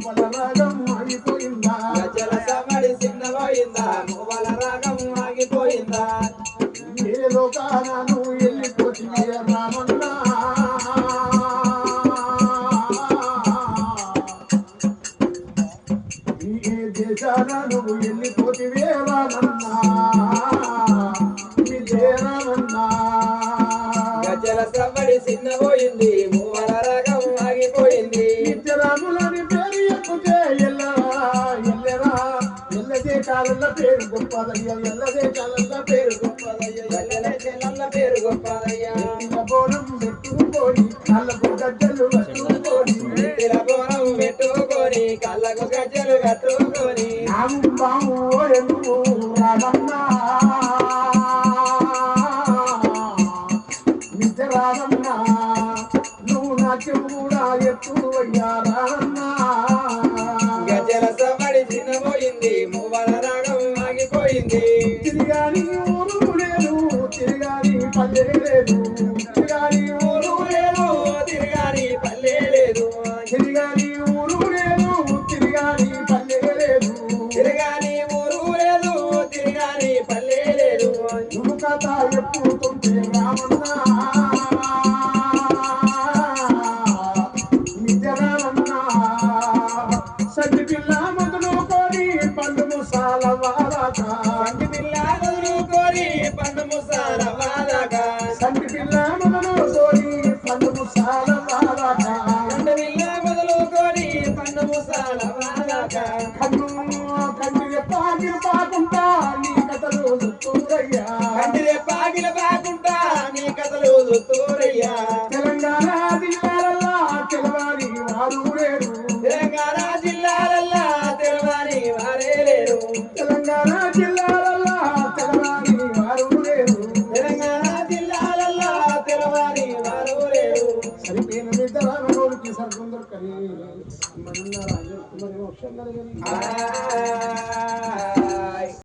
రాగం ఆగిపోయిందా గజల సమడి చిన్నపోయిందా మువ్వల రాగం ఆగిపోయిందా ఏదో కానను వెళ్ళిపోతుంది రామన్నా ఏ దేశాన నువ్వు వెళ్ళిపోతివే రామన్నా విజయరామన్నా గజల సమడి చిన్నపోయింది మువ్వల రాగం ఆగిపోయింది నిత్యరాములని పేరు ఎక్కుతే ఎల్లరా ఎల్లరా ఎల్లదే కాలల్ల పేరు గొప్పదయ్య ఎల్లదే కాలల్ల పేరు గొప్పదయ్య గజల చెల్లల్ల పేరు గొప్పదయ్యా బోనం పెట్టుకొని కళ్ళకు గజ్జలు కట్టుకొని తిలబోనం పెట్టుకొని కళ్ళకు గజ్జలు కట్టుకొని నాము బాము ఓయను రామన్నా నిత్యరామన్నా నువ్వు నాట్యం కూడా ఎక్కువయ్యా రామన్నా గజల సమడి చిన్నపోయింది మువ్వల రాగం ఆగిపోయింది తిరిగాని ఊరు లేదు తిరిగాని పల్లె లేదు తిరిగాని ఊరు లేదు తిరగాని పల్లె లేదు తిరిగాని ఊరు లేదు తిరిగాని పల్లె లేదు తిరగాని ఊరు లేదు తిరగాని పల్లె లేదు నువ్వు కథ ఎప్పుడుతుంటే రామన్నా నిజరామన్నా సడ్డి పిల్ల మొదలుకొని పండు ముసాల వారాక పంటి పిల్లలు కోరి పండు ముసాల వాలగా సంటి పిల్ల మొదలుకొని పండు ముసాల వారాక పండు పిల్ల మొదలు కోరి పండు ముసాల వాలగా కన్ను కంటికి పాకి పాకుంటా నీ కథలు చుట్టూరయ్యా కంటిదే పాగిల పాకుంటా నీ కథలు తోరయ్యా తెలంగాణ జిల్లాలల్లా తెలవారి వారు లేరు తెలంగాణ జిల్లాలల్లా తెలవాని వారే లేరు తెలంగాణ జిల్లాలల్లా తెలవారి వారు లేరు తెలంగాణ జిల్లాలల్లా తెలవాని వారు లేరు సరిపోయిన నిద్రకి సర్గం దొరకని మరి మరి మోక్షం కలిగని ఆయ్